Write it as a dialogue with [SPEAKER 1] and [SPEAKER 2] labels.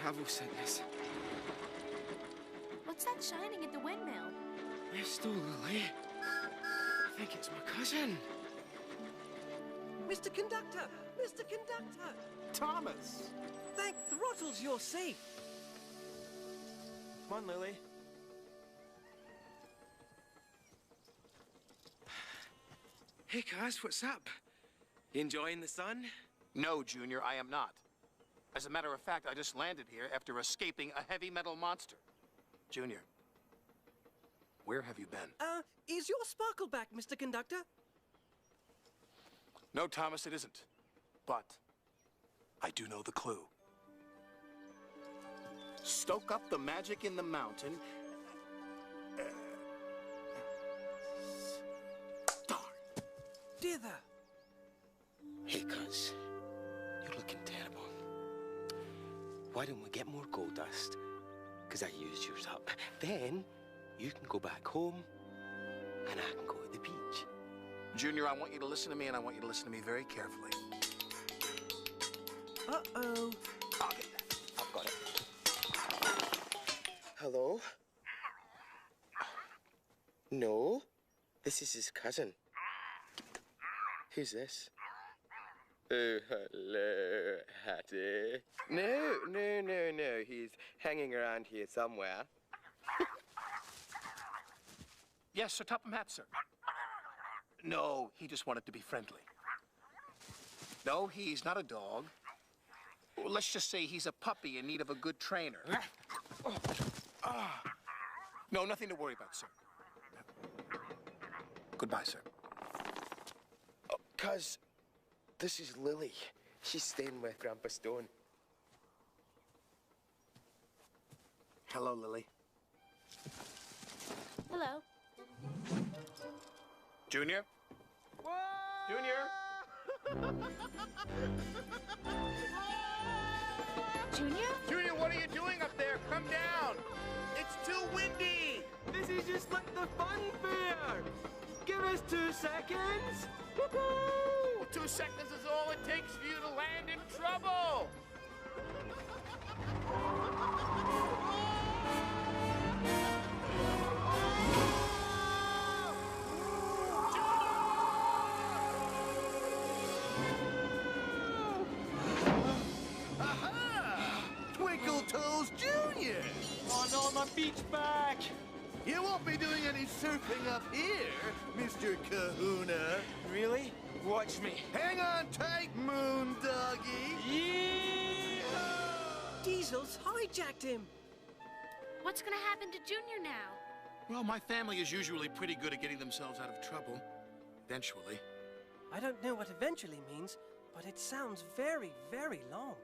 [SPEAKER 1] travel sickness.
[SPEAKER 2] What's that shining at the windmill?
[SPEAKER 1] Presto, Lily. I think it's my cousin.
[SPEAKER 3] Mr. Conductor! Mr. Conductor!
[SPEAKER 4] Thomas!
[SPEAKER 3] Thank throttles you're safe! Come on, Lily.
[SPEAKER 1] Hey, Cuz, what's up? You enjoying the sun?
[SPEAKER 4] No, Junior, I am not. As a matter of fact, I just landed here after escaping a heavy metal monster. Junior, where have you been?
[SPEAKER 3] Is your sparkle back, Mr. Conductor?
[SPEAKER 4] No, Thomas, it isn't. But I do know the clue. Stoke up the magic in the mountain. Darn.
[SPEAKER 3] Dither!
[SPEAKER 1] Hey, Cuz, you're looking terrible. Why don't we get more gold dust? Because I used yours up. Then you can go back home, and I can go to the beach.
[SPEAKER 4] Junior, I want you to listen to me, and I want you to listen to me very carefully.
[SPEAKER 3] Uh-oh.
[SPEAKER 4] I'll get that. I've got it.
[SPEAKER 1] Hello? No, this is his cousin. Who's this? Oh, hello, Hattie. No. He's hanging around here somewhere.
[SPEAKER 4] Yes, Sir Topham Hatt, sir. No, he just wanted to be friendly. No, he's not a dog. Well, let's just say he's a puppy in need of a good trainer. No, nothing to worry about, sir. Goodbye, sir.
[SPEAKER 1] Oh, Cuz, this is Lily. She's staying with Grandpa Stone.
[SPEAKER 4] Hello, Lily.
[SPEAKER 2] Hello.
[SPEAKER 4] Junior?
[SPEAKER 3] Whoa!
[SPEAKER 4] Junior?
[SPEAKER 2] Junior?
[SPEAKER 4] Junior, what are you doing up there? Come down. It's too windy.
[SPEAKER 3] This is just like the fun fair! Give us 2 seconds! Woohoo!
[SPEAKER 4] Well, 2 seconds is all it takes for you to land in trouble.
[SPEAKER 5] Twinkle Toes Jr.
[SPEAKER 3] Oh no, my beach bag!
[SPEAKER 5] You won't be doing any surfing up here, Mr. Kahuna.
[SPEAKER 3] Really? Watch me.
[SPEAKER 5] Hang on tight, Moon Doggy.
[SPEAKER 3] Yeah! Diesel's hijacked him.
[SPEAKER 2] What's gonna happen to Junior now?
[SPEAKER 4] Well, my family is usually pretty good at getting themselves out of trouble. Eventually.
[SPEAKER 3] I don't know what eventually means, but it sounds very, very long.